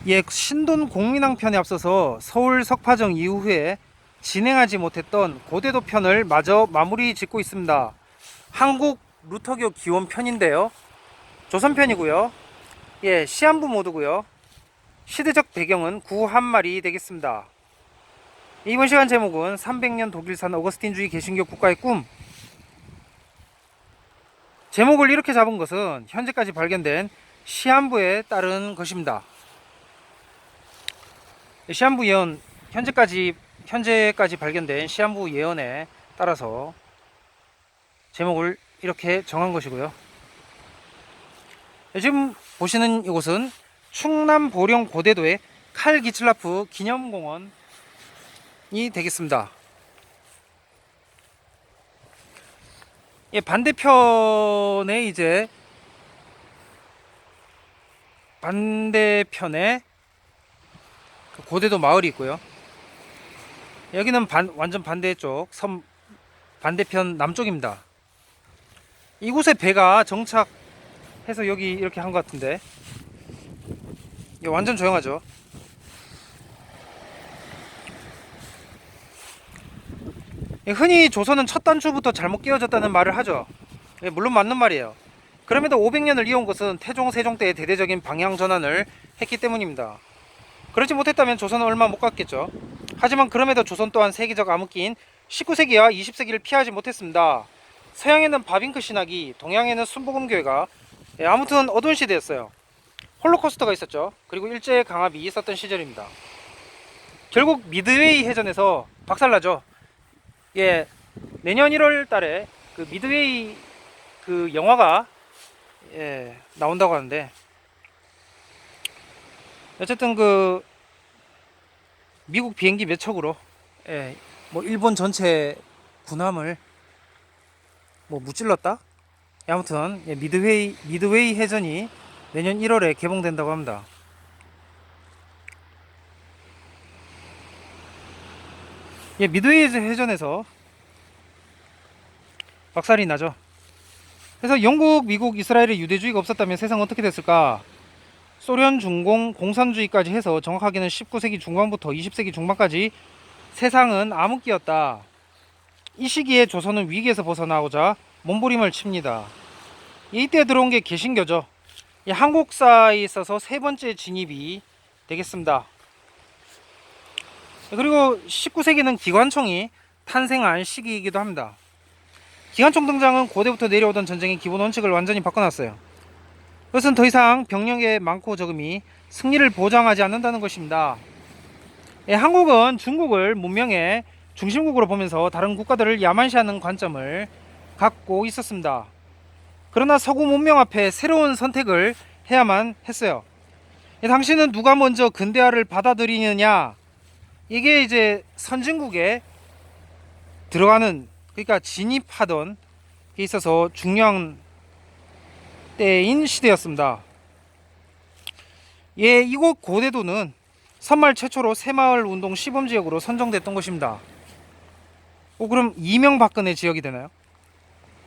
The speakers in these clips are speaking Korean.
예, 신돈 공민왕편에 앞서서 서울 석파정 이후에 진행하지 못했던 고대도 편을 마저 마무리 짓고 있습니다. 한국 루터교 기원 편인데요. 조선 편이고요. 예, 시한부 모드고요. 시대적 배경은 구한말이 되겠습니다. 이번 시간 제목은 300년 독일산 어거스틴주의 개신교 국가의 꿈. 제목을 이렇게 잡은 것은 현재까지 발견된 시한부에 따른 것입니다. 시한부 예언, 현재까지 발견된 시한부 예언에 따라서 제목을 이렇게 정한 것이고요. 지금 보시는 이곳은 충남 보령 고대도의 칼 기틀라프 기념공원이 되겠습니다. 예, 반대편에 고대도 마을이 있고요. 여기는 완전 반대쪽 반대편 남쪽입니다. 이곳에 배가 정착해서 여기 이렇게 한 것 같은데, 예, 완전 조용하죠. 예, 흔히 조선은 첫 단추부터 잘못 끼워졌다는 말을 하죠. 예, 물론 맞는 말이에요. 그럼에도 500년을 이어온 것은 태종, 세종 때의 대대적인 방향 전환을 했기 때문입니다. 그렇지 못했다면 조선은 얼마 못 갔겠죠. 하지만 그럼에도 조선 또한 세계적 암흑기인 19세기와 20세기를 피하지 못했습니다. 서양에는 바빙크 신학이, 동양에는 순복음교회가, 아무튼 어두운 시대였어요. 홀로코스터가 있었죠. 그리고 일제 강압이 있었던 시절입니다. 결국 미드웨이 해전에서 박살나죠. 예, 내년 1월 달에 그 미드웨이 그 영화가 나온다고 하는데, 어쨌든 그 미국 비행기 몇 척으로 뭐 일본 전체 군함을 뭐 무찔렀다? 아무튼 미드웨이 해전이 내년 1월에 개봉된다고 합니다. 예, 미드웨이 해전에서 박살이 나죠. 그래서 영국, 미국, 이스라엘의 유대주의가 없었다면 세상은 어떻게 됐을까? 소련, 중공, 공산주의까지 해서 정확하게는 19세기 중반부터 20세기 중반까지 세상은 암흑기였다. 이 시기에 조선은 위기에서 벗어나고자 몸부림을 칩니다. 이때 들어온 게 개신교죠. 한국사에 있어서 세 번째 진입이 되겠습니다. 그리고 19세기는 기관총이 탄생한 시기이기도 합니다. 기관총 등장은 고대부터 내려오던 전쟁의 기본 원칙을 완전히 바꿔놨어요. 그것은 더 이상 병력의 많고 적음이 승리를 보장하지 않는다는 것입니다. 한국은 중국을 문명의 중심국으로 보면서 다른 국가들을 야만시하는 관점을 갖고 있었습니다. 그러나 서구 문명 앞에 새로운 선택을 해야만 했어요. 당신은 누가 먼저 근대화를 받아들이느냐, 이게 이제 선진국에 들어가는, 그러니까 진입하던 게 있어서 중요한 때인 시대였습니다. 예, 이곳 고대도는 선말 최초로 새마을 운동 시범지역으로 선정됐던 것입니다. 그럼 이명박근혜 지역이 되나요?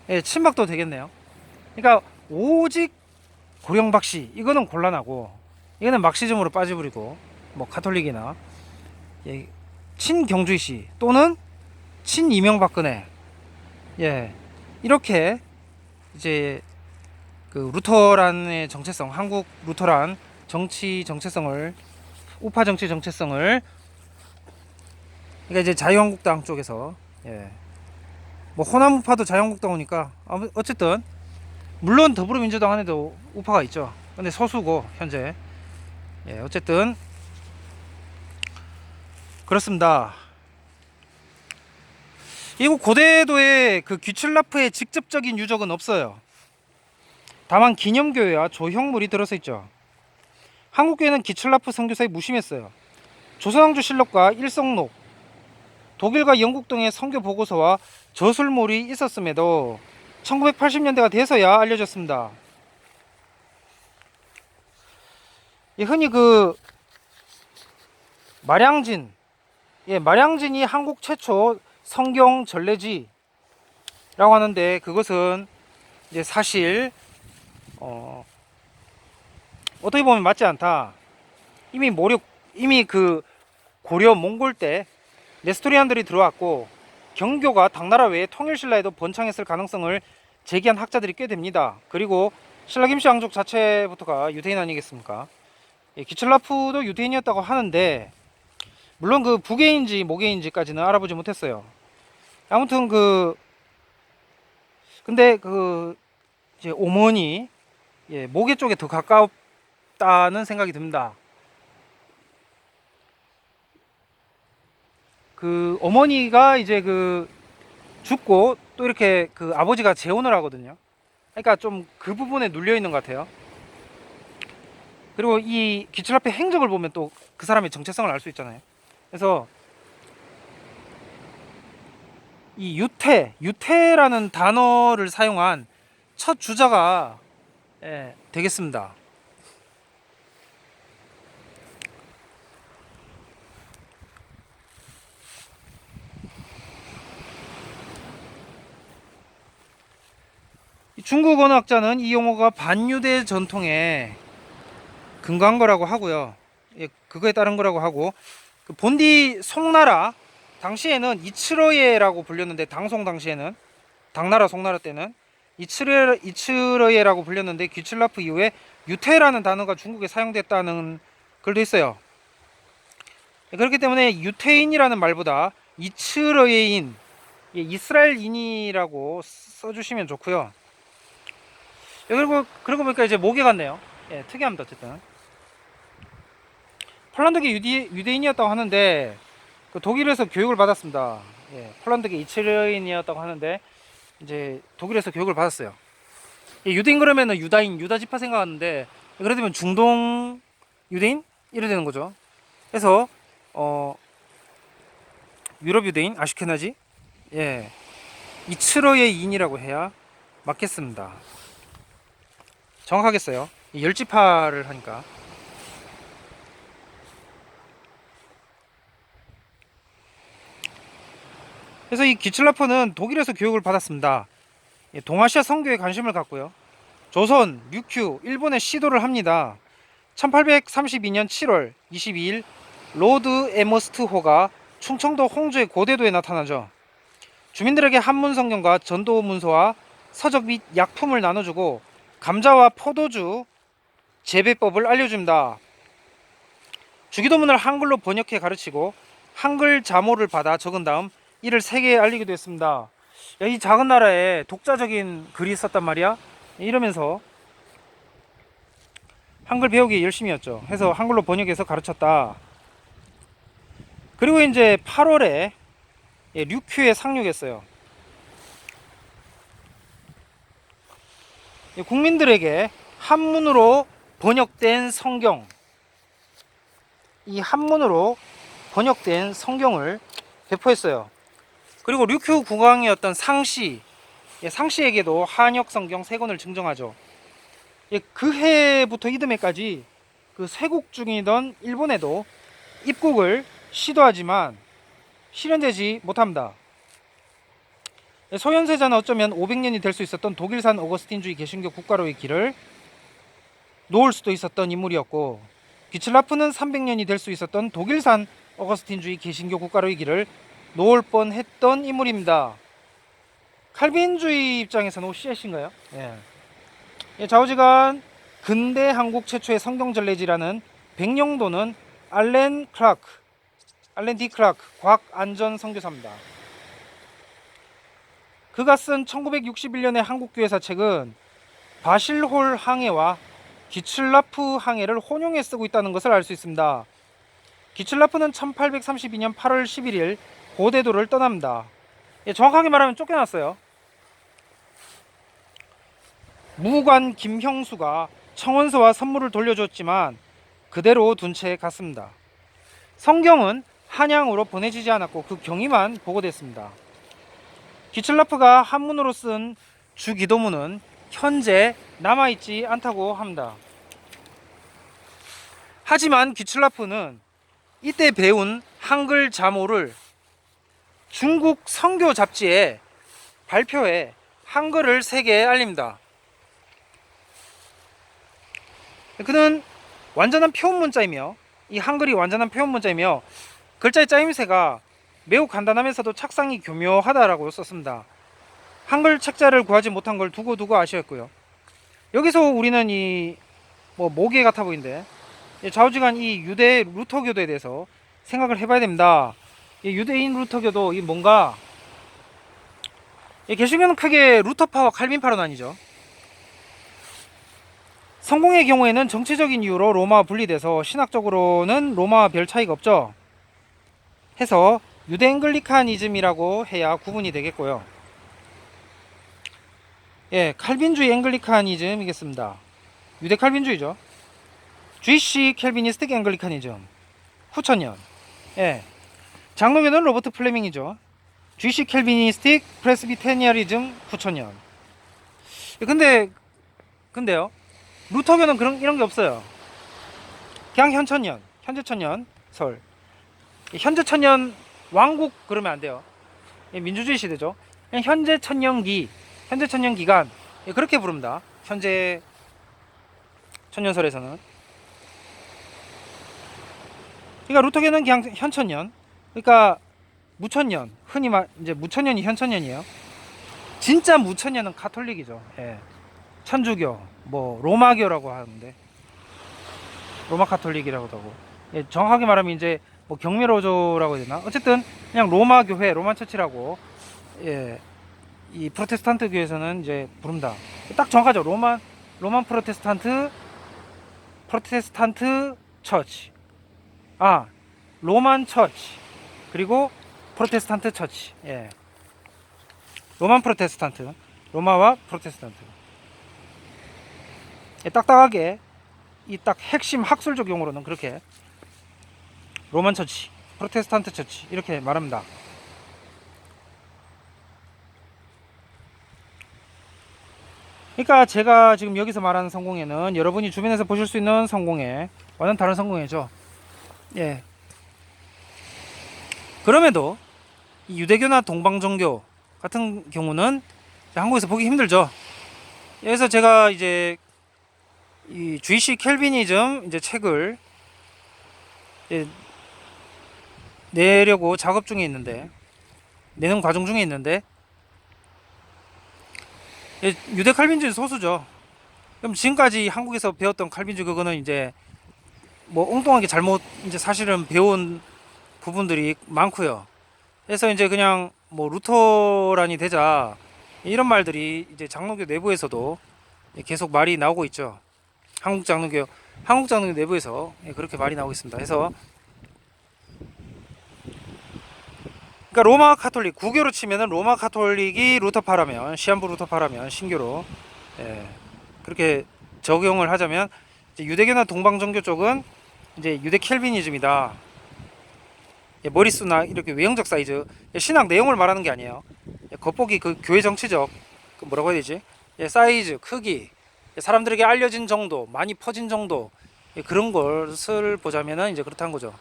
예, 친박도 되겠네요. 그러니까 오직 고령박씨, 이거는 곤란하고, 이거는 막시즘으로 빠져버리고, 뭐 가톨릭이나 예, 친경주씨 또는 친 이명박근혜, 예, 이렇게 이제 그 루터란의 정체성, 한국 루터란 정치 정체성을, 우파 정치 정체성을, 그러니까 이제 자유한국당 쪽에서, 예, 뭐 호남 우파도 자유한국당 오니까 어쨌든 물론 더불어민주당 안에도 우파가 있죠. 근데 소수고 현재, 예, 어쨌든 그렇습니다. 이곳 고대도에 그 귀출라프의 직접적인 유적은 없어요. 다만 기념교회와 조형물이 들어서 있죠. 한국교회는 기출라프 선교사에 무심했어요. 조선왕조실록과 일성록, 독일과 영국 등의 선교 보고서와 저술물이 있었음에도 1980년대가 돼서야 알려졌습니다. 흔히 그 마량진, 마량진이 한국 최초 성경 전래지라고 하는데, 그것은 이제 사실 어떻게 보면 맞지 않다. 이미 그 고려 몽골 때 네스토리안들이 들어왔고 경교가 당나라 외에 통일신라에도 번창했을 가능성을 제기한 학자들이 꽤 됩니다. 그리고 신라 김씨 왕족 자체부터가 유대인 아니겠습니까? 예, 기철라프도 유대인이었다고 하는데 물론 그 북계인지 모계인지까지는 알아보지 못했어요. 아무튼 근데 이제 오머니, 예, 모계 쪽에 더 가깝다는 생각이 듭니다. 그 어머니가 이제 죽고 또 이렇게 아버지가 재혼을 하거든요. 그러니까 좀 그 부분에 눌려 있는 것 같아요. 그리고 이 기출합의 행적을 보면 또 그 사람의 정체성을 알 수 있잖아요. 그래서 이 유태라는 단어를 사용한 첫 주자가, 예, 되겠습니다. 중국 언어학자는 이 용어가 반유대 전통에 근거한 거라고 하고요. 예, 그거에 따른 거라고 하고, 그 본디 송나라 당시에는 이츠러예라고 불렸는데, 당나라 송나라 때는 이츠러예라고 불렸는데 귀칠라프 이후에 유태라는 단어가 중국에 사용됐다는 글도 있어요. 그렇기 때문에 유태인이라는 말보다 이츠러예인, 예, 이스라엘인이라고 써주시면 좋고요. 예, 그리고 보니까 이제 모계 같네요. 예, 특이합니다. 어쨌든 폴란드계 유대인이었다고 하는데 독일에서 교육을 받았습니다. 예, 폴란드계 이츠러예인이었다고 하는데 이제 독일에서 교육을 받았어요. 예, 유대인 그러면은 유다 지파 생각하는데, 그래 되면 중동 유대인 이래 되는 거죠. 그래서 유럽 유대인 아슈케나지, 예, 이츠러의 인이라고 해야 맞겠습니다. 정확하겠어요. 열 지파를 하니까. 그래서 이 기틀라프는 독일에서 교육을 받았습니다. 예, 동아시아 선교에 관심을 갖고요. 조선, 류큐, 일본에 시도를 합니다. 1832년 7월 22일 로드 에머스트호가 충청도 홍주의 고대도에 나타나죠. 주민들에게 한문 성경과 전도 문서와 서적 및 약품을 나눠주고 감자와 포도주 재배법을 알려줍니다. 주기도문을 한글로 번역해 가르치고 한글 자모를 받아 적은 다음 이를 세계에 알리기도 했습니다. 야, 이 작은 나라에 독자적인 글이 있었단 말이야. 이러면서 한글 배우기 열심히 했죠. 해서 한글로 번역해서 가르쳤다. 그리고 이제 8월에 류큐에 상륙했어요. 국민들에게 한문으로 번역된 성경, 이 한문으로 번역된 성경을 배포했어요. 그리고 류큐 국왕이었던 상시에게도 한역 성경 3권을 증정하죠. 그 해부터 이듬해까지 그 쇄국 중이던 일본에도 입국을 시도하지만 실현되지 못합니다. 소현세자는 어쩌면 500년이 될 수 있었던 독일산 어거스틴주의 개신교 국가로의 길을 놓을 수도 있었던 인물이었고, 기틀라프는 300년이 될 수 있었던 독일산 어거스틴주의 개신교 국가로의 길을 놓을 뻔했던 인물입니다. 칼빈주의 입장에서는 OCS인가요? 예. 좌우지간 근대 한국 최초의 성경전례지라는 백령도는 알렌 D. 클라크 과학 안전 선교사입니다. 그가 쓴 1961년의 한국교회사 책은 바실홀 항해와 기출라프 항해를 혼용해 쓰고 있다는 것을 알 수 있습니다. 기출라프는 1832년 8월 11일 고대도를 떠납니다. 예, 정확하게 말하면 쫓겨났어요. 무관 김형수가 청원서와 선물을 돌려줬지만 그대로 둔 채 갔습니다. 성경은 한양으로 보내지지 않았고 그 경위만 보고됐습니다. 기틀라프가 한문으로 쓴 주기도문은 현재 남아있지 않다고 합니다. 하지만 기틀라프는 이때 배운 한글 자모를 중국 선교 잡지에 발표해 한글을 세계에 알립니다. 그는 완전한 표문 문자이며 이 한글이 완전한 표현 문자이며 글자의 짜임새가 매우 간단하면서도 착상이 교묘하다라고 썼습니다. 한글 책자를 구하지 못한 걸 두고두고 아쉬웠고요. 여기서 우리는 이 모계 같아 보이는데 좌우지간 이 유대 루터교도에 대해서 생각을 해봐야 됩니다. 이 유대인 루터교도 이 뭔가 개신교는 크게 루터파와 칼빈파로 나뉘죠. 성공의 경우에는 정치적인 이유로 로마와 분리돼서 신학적으로는 로마와 별 차이가 없죠. 해서 유대 앵글리카니즘이라고 해야 구분이 되겠고요. 칼빈주의 앵글리카니즘이겠습니다. 유대 칼빈주의죠. 주이시 캘비니스틱 앵글리카니즘 후천년. 장로교는 로버트 플레밍이죠. 주이시 캘비니스틱 프레스비테니아리즘 후천년. 근데요. 루터교는 이런 게 없어요. 그냥 현천년, 현재천년 설. 현재천년 왕국 그러면 안 돼요. 민주주의 시대죠. 그냥 현재천년기, 현재천년 기간 그렇게 부릅니다. 현재 천년설에서는. 그러니까 루터교는 그냥 현천년. 그러니까 무천년, 흔히 이제 무천년이 현천년이에요. 진짜 무천년은 가톨릭이죠. 천주교, 로마교라고 하는데 로마 가톨릭이라고도 하고, 정확하게 말하면 이제 경미로조라고 해야 되나? 어쨌든 그냥 로마 교회, 로마 처치라고 이 프로테스탄트 교회에서는 이제 부릅니다. 딱 정확하죠. 로만 프로테스탄트 처치. 로만 처치 그리고 프로테스탄트 처치. 로만 프로테스탄트, 로마와 프로테스탄트. 딱딱하게 이 딱 핵심 학술적 용어로는 그렇게 로만 처치, 프로테스탄트 처치 이렇게 말합니다. 그러니까 제가 지금 여기서 말하는 성공회는 여러분이 주변에서 보실 수 있는 성공회 완전 다른 성공회죠. 그럼에도 이 유대교나 동방종교 같은 경우는 한국에서 보기 힘들죠. 그래서 제가 이제 이 주이시 켈비니즘 이제 책을 내려고 작업 중에 있는데, 내는 과정 중에 있는데, 유대 칼빈주의 소수죠. 그럼 지금까지 한국에서 배웠던 칼빈주 그거는 이제 엉뚱하게 잘못 이제 사실은 배운 부분들이 많고요. 그래서 이제 그냥 루터란이 되자 이런 말들이 이제 장로교 내부에서도 계속 말이 나오고 있죠. 한국 장로교 내부에서 그렇게 말이 나오고 있습니다. 그래서 그러니까 로마 카톨릭 구교로 치면은 로마 카톨릭이 루터파라면, 시한부 루터파라면 신교로 그렇게 적용을 하자면, 이제 유대교나 동방종교 쪽은 이제 유대 켈비니즘이다. 머릿수나 이렇게 외형적 사이즈, 신학 내용을 말하는 게 아니에요. 겉보기 그 교회 정치적 뭐라고 해야 되지? 사이즈, 크기, 사람들에게 알려진 정도, 많이 퍼진 정도, 그런 것을 보자면은 이제 그렇다는 거죠.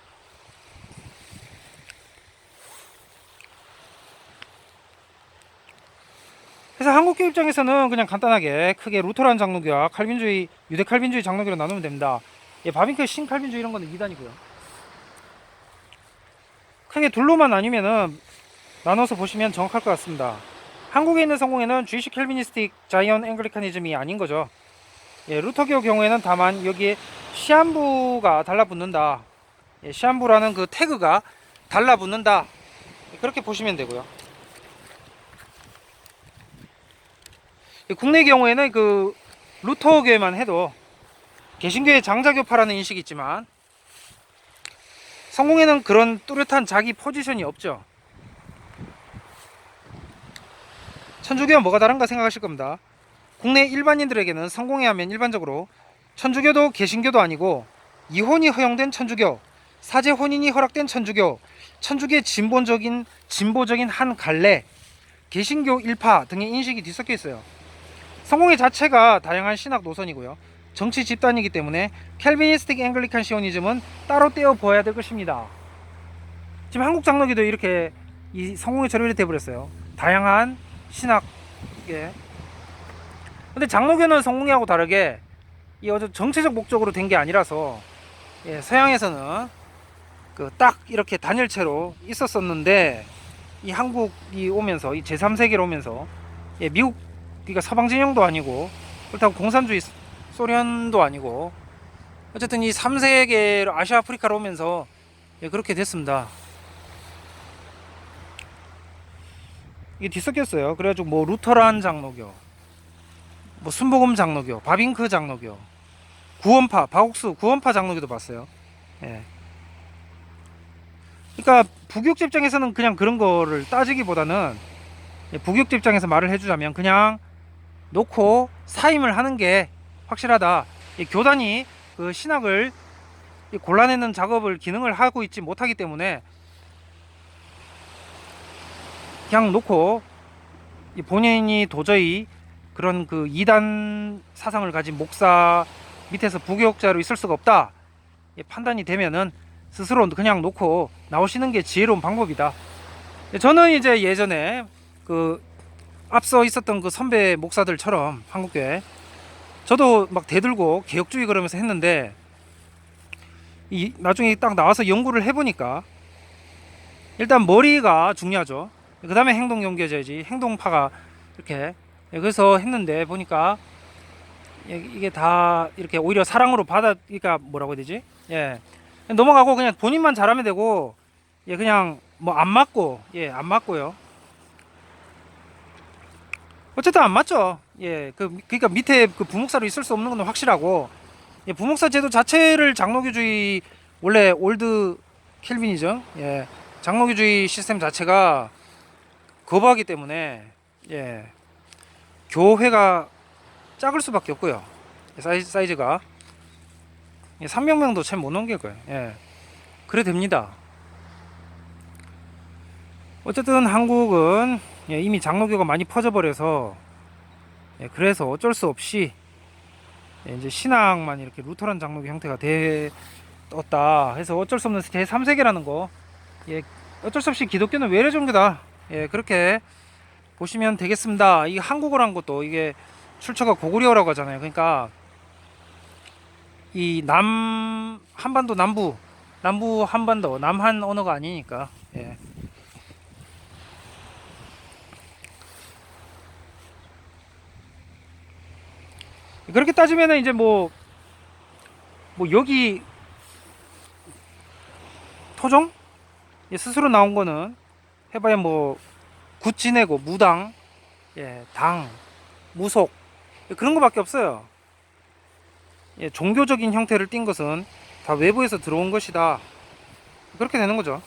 그래서 한국교 입장에서는 그냥 간단하게 크게 루터란 장로교와 칼빈주의, 유대 칼빈주의 장로교로 나누면 됩니다. 바빙크 신칼빈주의 이런 거는 2단이고요. 크게 둘로만 나뉘면은 나눠서 보시면 정확할 것 같습니다. 한국에 있는 성공회는 주이시 켈비니스틱 자이언 앵글리카니즘이 아닌 거죠. 루터교 경우에는 다만 여기에 시한부가 달라붙는다. 시한부라는 그 태그가 달라붙는다. 그렇게 보시면 되고요. 국내 경우에는 그 루터교회만 해도 개신교의 장자교파라는 인식이 있지만, 성공회는 그런 뚜렷한 자기 포지션이 없죠. 천주교와 뭐가 다른가 생각하실 겁니다. 국내 일반인들에게는 성공회 하면 일반적으로 천주교도 개신교도 아니고 이혼이 허용된 천주교, 사제 혼인이 허락된 천주교, 천주교의 진보적인 한 갈래, 개신교 일파 등의 인식이 뒤섞여 있어요. 성공회 자체가 다양한 신학 노선이고요. 정치 집단이기 때문에 캘비니스틱 앵글리칸 시오니즘은 따로 떼어 보아야 될 것입니다. 지금 한국 장로교도 이렇게 이 성공회처럼 이렇게 돼버렸어요. 다양한 신학. 근데 장로교는 성공회하고 다르게 이 정치적 목적으로 된 게 아니라서 예, 서양에서는 그 딱 이렇게 단일체로 있었었는데 이 한국이 오면서 이 제3세계로 오면서 예, 미국 그러니까 서방 진영도 아니고 그렇다고 공산주의 소련도 아니고 어쨌든 이 3세계로 아시아 아프리카로 오면서 예, 그렇게 됐습니다. 이게 뒤섞였어요. 그래가지고 뭐 루터란 장로교, 뭐 순복음 장로교, 바빙크 장로교, 구원파, 박옥수 구원파 장로교도 봤어요. 예. 그러니까 부교육자 입장에서는 그냥 그런 거를 따지기보다는 예, 부교육자 입장에서 말을 해주자면 그냥 놓고 사임을 하는 게 확실하다. 이 교단이 그 신학을 골라내는 작업을 기능을 하고 있지 못하기 때문에 그냥 놓고 본인이 도저히 그런 그 이단 사상을 가진 목사 밑에서 부교육자로 있을 수가 없다 판단이 되면은 스스로 그냥 놓고 나오시는 게 지혜로운 방법이다. 저는 이제 예전에 그 앞서 있었던 그 선배 목사들처럼 한국교회 저도 막 대들고 개혁주의 그러면서 했는데 이 나중에 딱 나와서 연구를 해보니까 일단 머리가 중요하죠. 그 다음에 행동 연구해야지. 행동파가 이렇게 그래서 했는데 보니까 이게 다 이렇게 오히려 사랑으로 받아 그러니까 뭐라고 해야 되지? 예 넘어가고 그냥 본인만 잘하면 되고 예 그냥 뭐 안 맞고 예 안 맞고요. 어쨌든 안 맞죠. 예 그러니까 밑에 그 부목사로 있을 수 없는 건 확실하고 예, 부목사 제도 자체를 장로교주의 원래 올드 켈빈이죠. 예 장로교주의 시스템 자체가 거부하기 때문에 예 교회가 작을 수밖에 없고요. 사이즈가 300명도 채 못 넘길 거예요. 예 그래 됩니다. 어쨌든 한국은 예, 이미 장로교가 많이 퍼져버려서 예, 그래서 어쩔 수 없이 예, 이제 신앙만 이렇게 루터란 장로교 형태가 떴다 해서 어쩔 수 없는 제3세계라는 거 예, 어쩔 수 없이 기독교는 외래 종교다. 예, 그렇게 보시면 되겠습니다. 이 한국어란 것도 이게 출처가 고구려라고 하잖아요. 그러니까 이 한반도 남부 한반도 남한 언어가 아니니까 예. 그렇게 따지면은 이제 뭐 여기 토종 스스로 나온 거는 해봐야 뭐 굿 지내고 무당 예, 당 무속 그런 거밖에 없어요. 예, 종교적인 형태를 띈 것은 다 외부에서 들어온 것이다. 그렇게 되는 거죠.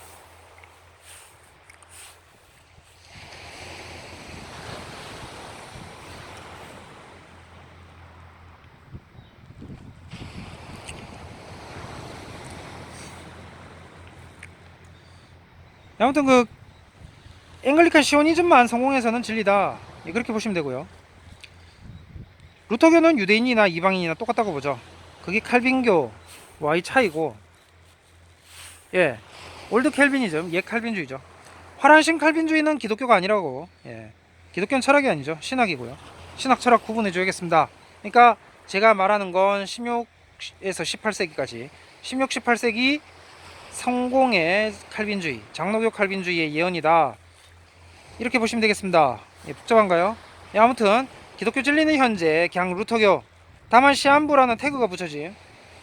아무튼 그 앵글리칸 시오니즘만 성공해서는 진리다. 예, 그렇게 보시면 되고요. 루터교는 유대인이나 이방인이나 똑같다고 보죠. 그게 칼빈교와의 차이고, 예, 올드 캘빈이즘, 옛 칼빈주의죠. 화란신 칼빈주의는 기독교가 아니라고, 예, 기독교는 철학이 아니죠. 신학이고요. 신학 철학 구분해 줘야겠습니다. 그러니까 제가 말하는 건 16에서 18세기까지, 16, 18세기 성공의 칼빈주의, 장로교 칼빈주의의 예언이다. 이렇게 보시면 되겠습니다. 예, 복잡한가요? 예, 아무튼 기독교 진리는 현재 그냥 루터교 다만 시한부라는 태그가 붙여진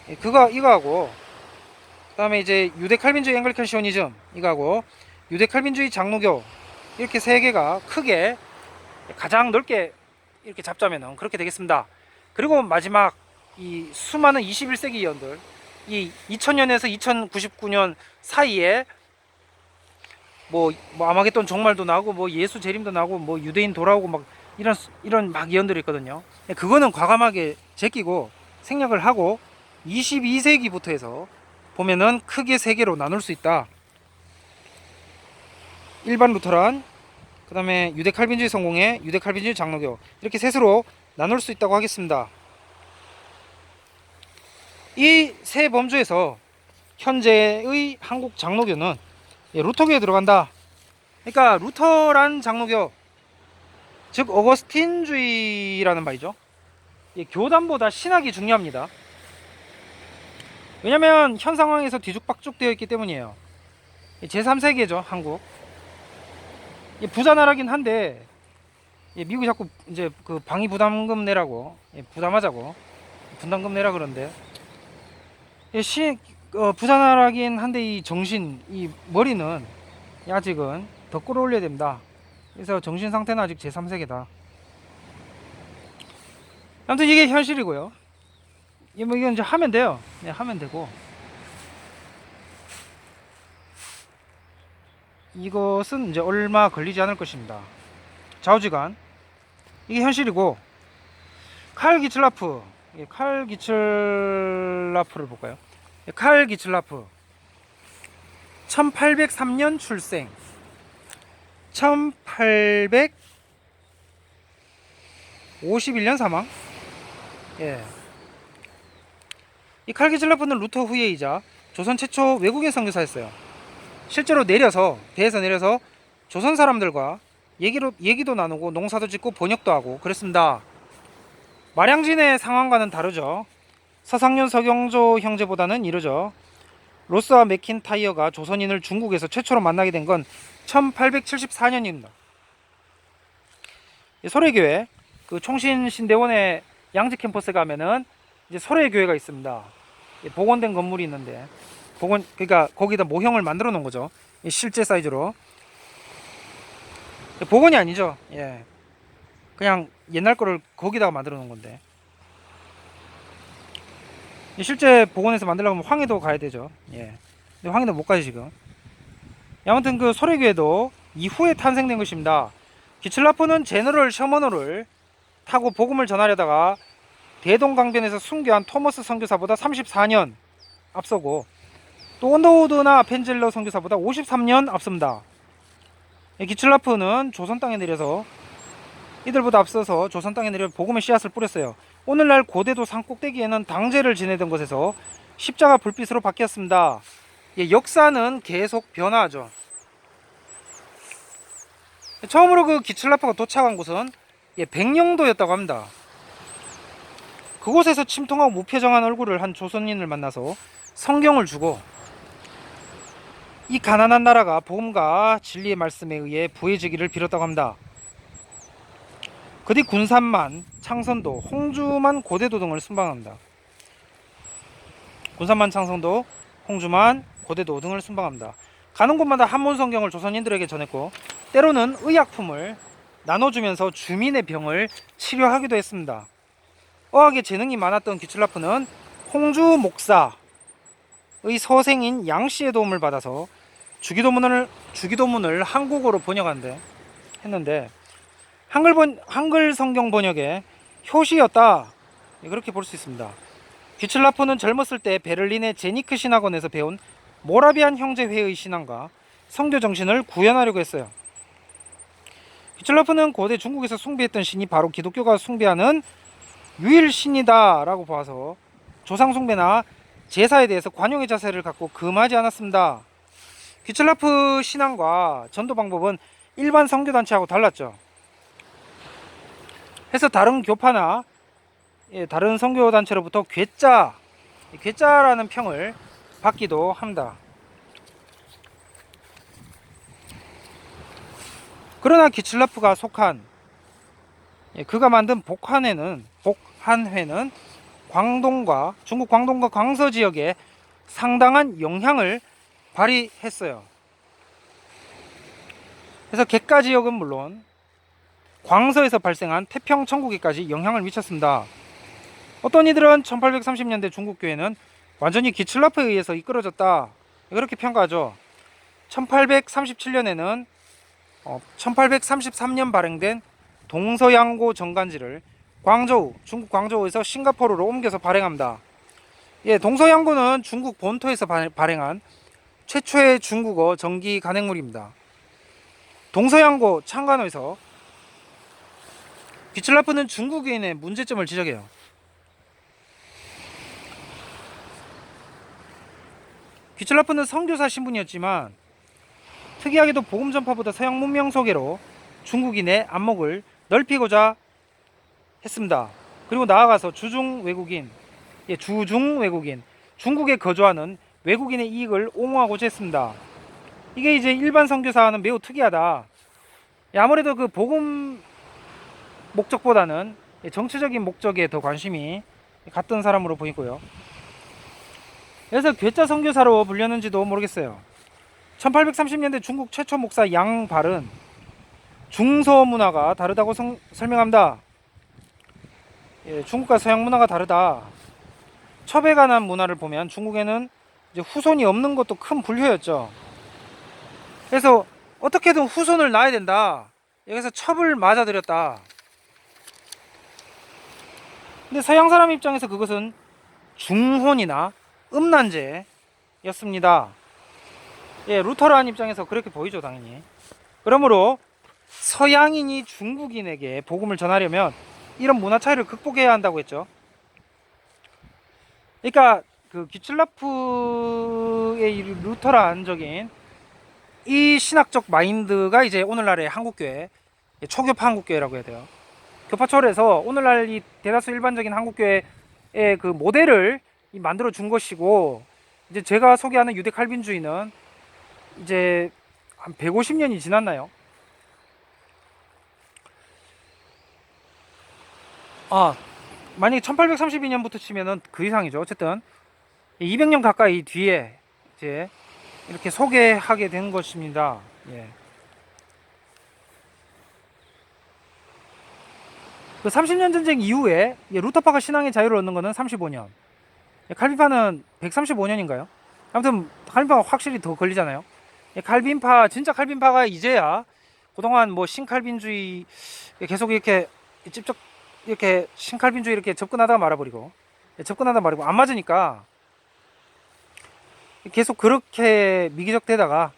예, 이거하고 그 다음에 이제 유대 칼빈주의 앵글리칸 시오니즘 이거하고 유대 칼빈주의 장로교 이렇게 세 개가 크게 가장 넓게 이렇게 잡자면은 그렇게 되겠습니다. 그리고 마지막 이 수많은 21세기 예언들 이 2000년에서 2099년 사이에 뭐 아마겟돈 종말도 나고 뭐 예수 재림도 나고 뭐 유대인 돌아오고 막 이런 막 예언들이 있거든요. 그거는 과감하게 제끼고 생략을 하고 22세기부터 해서 보면은 크게 세 개로 나눌 수 있다. 일반 루터란, 그 다음에 유대 칼빈주의 성공회, 유대 칼빈주의 장로교 이렇게 셋으로 나눌 수 있다고 하겠습니다. 이 세 범주에서 현재의 한국 장로교는 루터교에 들어간다. 그러니까 루터란 장로교 즉 어거스틴주의라는 말이죠. 교단보다 신학이 중요합니다. 왜냐면 현 상황에서 뒤죽박죽 되어 있기 때문이에요. 제3세계죠, 한국. 부자 나라긴 한데 미국이 자꾸 이제 그 방위 부담금 내라고, 부담하자고 분담금 내라 그런데, 부자 나라긴 한데 이 정신, 이 머리는 아직은 더 끌어올려야 됩니다. 그래서 정신 상태는 아직 제3세계다. 아무튼 이게 현실이고요. 이건 이제 하면 돼요. 네, 하면 되고, 이것은 이제 얼마 걸리지 않을 것입니다. 좌우지간 이게 현실이고, 칼 기틀라프, 칼 기틀라프를 볼까요? 칼 기틀라프 1803년 출생, 1851년 사망. 이 칼 기틀라프는 루터 후예이자 조선 최초 외국인 선교사였어요. 실제로 배에서 내려서 조선 사람들과 얘기도 나누고 농사도 짓고 번역도 하고 그랬습니다. 마량진의 상황과는 다르죠. 서상윤 서경조 형제보다는 이르죠. 로스와 맥킨타이어가 조선인을 중국에서 최초로 만나게 된 건 1874년입니다. 소래교회, 그 총신신대원의 양지 캠퍼스 가면은 이제 소래교회가 있습니다. 복원된 건물이 있는데, 그러니까 거기다 모형을 만들어 놓은 거죠. 실제 사이즈로. 복원이 아니죠. 그냥 옛날 거를 거기다가 만들어 놓은 건데, 실제 복원해서 만들려면 황해도 가야 되죠. 근데 황해도 못 가지 지금. 아무튼 그 소래교회도 이후에 탄생된 것입니다. 기틀라프는 제너럴 셔먼호를 타고 복음을 전하려다가 대동강변에서 순교한 토머스 선교사보다 34년 앞서고, 또 언더우드나 펜젤러 선교사보다 53년 앞섭니다. 기틀라프는 조선 땅에 내려서 이들보다 앞서서 조선 땅에 내려 복음의 씨앗을 뿌렸어요. 오늘날 고대도 산 꼭대기에는 당제를 지내던 곳에서 십자가 불빛으로 바뀌었습니다. 역사는 계속 변화하죠. 처음으로 그 기틀라프가 도착한 곳은 백령도였다고 합니다. 그곳에서 침통하고 무표정한 얼굴을 한 조선인을 만나서 성경을 주고, 이 가난한 나라가 복음과 진리의 말씀에 의해 부해지기를 빌었다고 합니다. 그 뒤 군산만, 창선도, 홍주만, 고대도 등을 순방합니다. 군산만, 창선도, 홍주만, 고대도 등을 순방합니다. 가는 곳마다 한문 성경을 조선인들에게 전했고, 때로는 의약품을 나눠주면서 주민의 병을 치료하기도 했습니다. 어학에 재능이 많았던 기틀라프는 홍주 목사의 서생인 양씨의 도움을 받아서 주기도문을 한국어로 했는데, 한글 성경 번역의 효시였다, 그렇게 볼 수 있습니다. 기틀라프는 젊었을 때 베를린의 제니크 신학원에서 배운 모라비안 형제회의 신앙과 성교 정신을 구현하려고 했어요. 기틀라프는 고대 중국에서 숭배했던 신이 바로 기독교가 숭배하는 유일신이다 라고 봐서 조상 숭배나 제사에 대해서 관용의 자세를 갖고 금하지 않았습니다. 기틀라프 신앙과 전도 방법은 일반 선교단체하고 달랐죠. 해서 다른 교파나 다른 선교단체로부터 괴짜라는 평을 받기도 합니다. 그러나 기틀라프가 속한, 그가 만든 복한회는 중국 광동과 광서 지역에 상당한 영향을 발휘했어요. 그래서 객가 지역은 물론 광서에서 발생한 태평 천국에까지 영향을 미쳤습니다. 어떤 이들은 1830년대 중국 교회는 완전히 기틀라프에 의해서 이끌어졌다, 그렇게 평가하죠. 1837년에는 1833년 발행된 동서양고 정간지를 중국 광저우에서 싱가포르로 옮겨서 발행합니다. 동서양고는 중국 본토에서 발행한 최초의 중국어 정기 간행물입니다. 동서양고 창간호에서 기틀라프는 중국인의 문제점을 지적해요. 기틀라프는 선교사 신분이었지만 특이하게도 복음 전파보다 서양 문명 소개로 중국인의 안목을 넓히고자 했습니다. 그리고 나아가서 주중 외국인, 중국에 거주하는 외국인의 이익을 옹호하고자 했습니다. 이게 이제 일반 선교사와는 매우 특이하다. 아무래도 그 복음 목적보다는 정치적인 목적에 더 관심이 갔던 사람으로 보이고요. 그래서 괴짜 선교사로 불렸는지도 모르겠어요. 1830년대 중국 최초 목사 양발은 중서 문화가 다르다고 설명합니다. 중국과 서양 문화가 다르다. 첩에 관한 문화를 보면 중국에는 이제 후손이 없는 것도 큰 불효였죠. 그래서 어떻게든 후손을 낳아야 된다. 여기서 첩을 맞아들였다. 근데 서양 사람 입장에서 그것은 중혼이나 음란죄였습니다. 루터란 입장에서 그렇게 보이죠, 당연히. 그러므로 서양인이 중국인에게 복음을 전하려면 이런 문화 차이를 극복해야 한다고 했죠. 그러니까 그 기틀라프의 루터란적인 이 신학적 마인드가 이제 오늘날의 한국교회, 초교파 한국교회라고 해야 돼요. 교파철에서 오늘날 이 대다수 일반적인 한국교회의 그 모델을 만들어 준 것이고, 이제 제가 소개하는 유대 칼빈주의는 이제 한 150년이 지났나요? 만약에 1832년부터 치면은 그 이상이죠. 어쨌든 200년 가까이 뒤에 이제 이렇게 소개하게 된 것입니다. 그 30년 전쟁 이후에 루터파가 신앙의 자유를 얻는 것은 35년, 칼빈파는 135년인가요? 아무튼 칼빈파가 확실히 더 걸리잖아요. 칼빈파, 진짜 칼빈파가 이제야 그동안 뭐 신칼빈주의 계속 이렇게 찝쩍 이렇게 신칼빈주의 이렇게 접근하다가 말아버리고 안 맞으니까 계속 그렇게 미기적대다가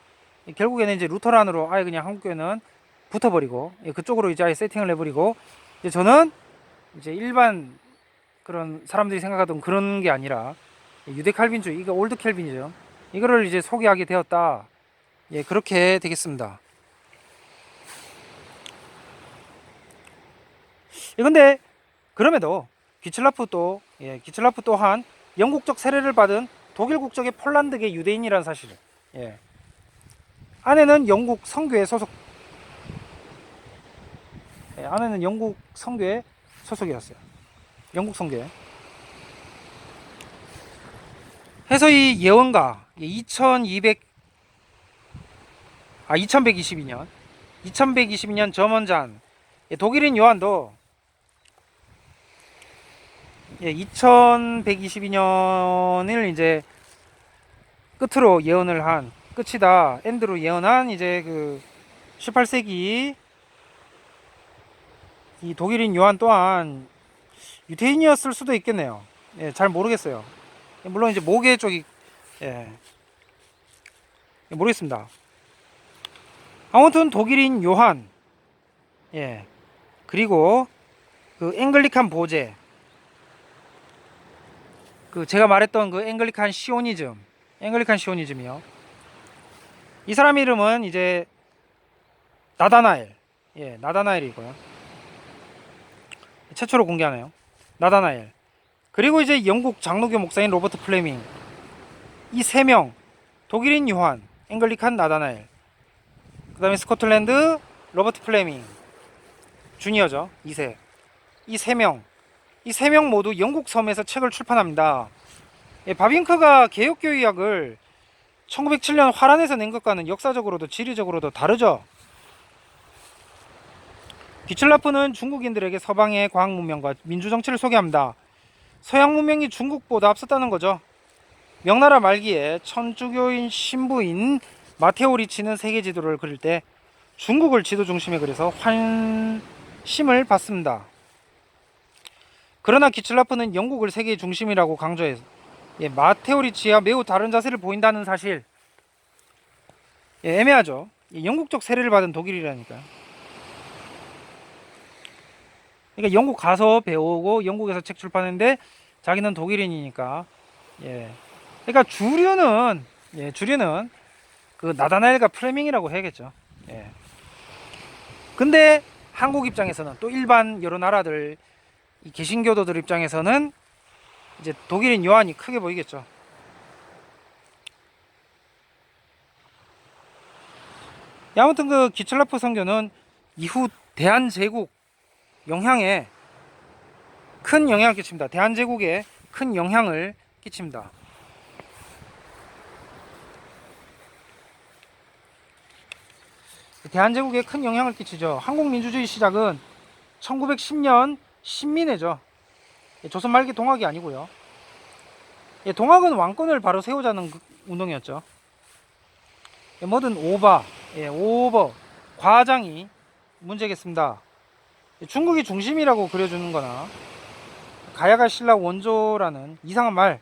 결국에는 이제 루터란으로 아예 그냥 한국교회는 붙어버리고 그쪽으로 이제 아예 세팅을 해버리고, 이제 저는 이제 일반 그런 사람들이 생각하던 그런 게 아니라 유대 칼빈주의, 이거 올드 캘빈이죠. 이거를 이제 소개하게 되었다. 그렇게 되겠습니다. 근데 그럼에도 기틀라프 또한 영국적 세례를 받은 독일 국적의 폴란드계 유대인이라는 사실. 아내는 영국 성교회 소속. 아내는 영국 성교회 소속이었어요. 영국 성교회. 해서 이 예언가 2122년 점원잔 독일인 요한도 2122년을 이제 끝으로 예언을 한, 끝이다 엔드로 예언한 이제 그 18세기 이 독일인 요한 또한 유태인이었을 수도 있겠네요. 잘 모르겠어요. 물론 이제 모계 쪽이 모르겠습니다. 아무튼 독일인 요한, 그리고 그 앵글리칸 보제, 그 제가 말했던 그 앵글리칸 시오니즘이요. 이 사람 이름은 이제 나다나엘이고요. 최초로 공개하네요. 나다나엘. 그리고 이제 영국 장로교 목사인 로버트 플레밍. 이 세 명, 독일인 요한, 앵글리칸 나다나엘, 그 다음에 스코틀랜드 로버트 플레밍 주니어죠. 이 세 명 모두 영국 섬에서 책을 출판합니다. 바빙크가 개혁교의학을 1907년 화란에서 낸 것과는 역사적으로도 지리적으로도 다르죠. 기틀라프는 중국인들에게 서방의 과학 문명과 민주 정치를 소개합니다. 서양 문명이 중국보다 앞섰다는 거죠. 명나라 말기에 천주교인 신부인 마테오 리치는 세계 지도를 그릴 때 중국을 지도 중심에 그려서 환심을 받습니다. 그러나 기틀라프는 영국을 세계의 중심이라고 강조해서 마테오 리치와 매우 다른 자세를 보인다는 사실. 애매하죠. 영국적 세례를 받은 독일이라니까. 그러니까 영국 가서 배우고 영국에서 책 출판했는데 자기는 독일인이니까. 그러니까 주류는 그 나다나엘과 플레밍이라고 해야겠죠. 근데 한국 입장에서는, 또 일반 여러 나라들 이 개신교도들 입장에서는 이제 독일인 요한이 크게 보이겠죠. 예, 아무튼 그 기철라프 선교는 이후 대한제국 영향에 큰 영향을 끼칩니다. 대한제국에 큰 영향을 끼칩니다. 대한제국에 큰 영향을 끼치죠. 한국민주주의 시작은 1910년 신민회죠. 조선 말기 동학이 아니고요. 동학은 왕권을 바로 세우자는 운동이었죠. 뭐든 오버, 과장이 문제겠습니다. 중국이 중심이라고 그려주는 거나 가야가 신라 원조라는 이상한 말,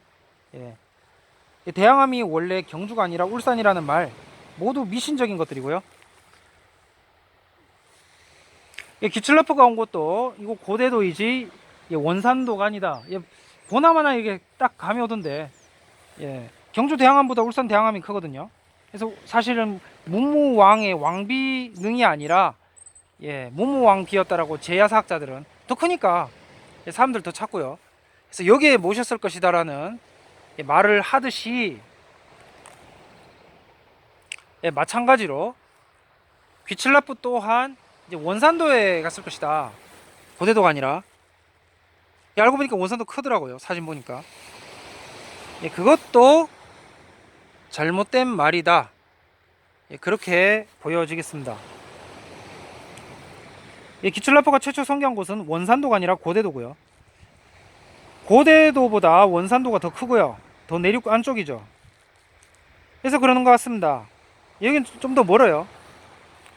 대항함이 원래 경주가 아니라 울산이라는 말, 모두 미신적인 것들이고요. 기출라프가 온 것도 이거 고대도이지 원산도가 아니다. 보나마나 이게 딱 감이 오던데, 경주 대항함보다 울산 대항함이 크거든요. 그래서 사실은 문무왕의 왕비능이 아니라 문무왕비였다라고 제야사학자들은 더 크니까 사람들 더 찾고요. 그래서 여기에 모셨을 것이다라는 말을 하듯이, 마찬가지로 귀칠라프 또한 이제 원산도에 갔을 것이다. 고대도가 아니라. 알고 보니까 원산도 크더라고요. 사진 보니까. 그것도 잘못된 말이다. 그렇게 보여지겠습니다. 기출라프가 최초 성교한 곳은 원산도가 아니라 고대도고요. 고대도보다 원산도가 더 크고요. 더 내륙 안쪽이죠. 그래서 그러는 것 같습니다. 여긴 좀 더 멀어요.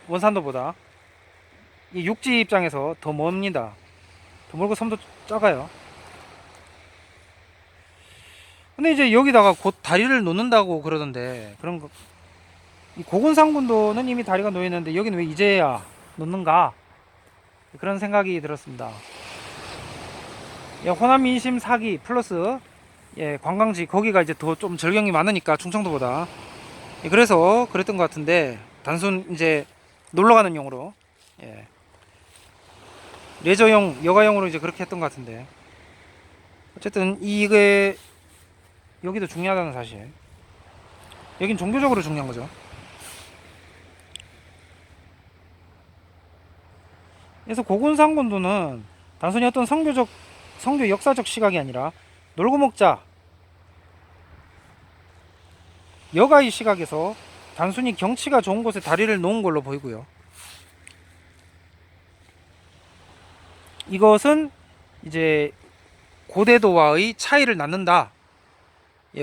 원산도보다. 이 육지 입장에서 더 멉니다. 더 멀고 섬도 작아요. 근데 이제 여기다가 곧 다리를 놓는다고 그러던데, 그런 거, 이 고군산군도는 이미 다리가 놓여 있는데 여기는 왜 이제야 놓는가? 그런 생각이 들었습니다. 호남 민심 사기 플러스 관광지, 거기가 이제 더 좀 절경이 많으니까 충청도보다. 그래서 그랬던 것 같은데, 단순 이제 놀러 가는 용으로, 레저용, 여가용으로 이제 그렇게 했던 것 같은데, 어쨌든 이게 여기도 중요하다는 사실. 여긴 종교적으로 중요한 거죠. 그래서 고군산군도는 단순히 어떤 성교 역사적 시각이 아니라 놀고 먹자, 여가의 시각에서 단순히 경치가 좋은 곳에 다리를 놓은 걸로 보이고요. 이것은 이제 고대도와의 차이를 낳는다.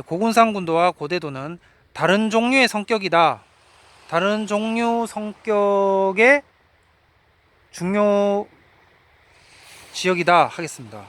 고군산군도와 고대도는 다른 종류의 성격이다. 다른 종류 성격의 중요 지역이다 하겠습니다.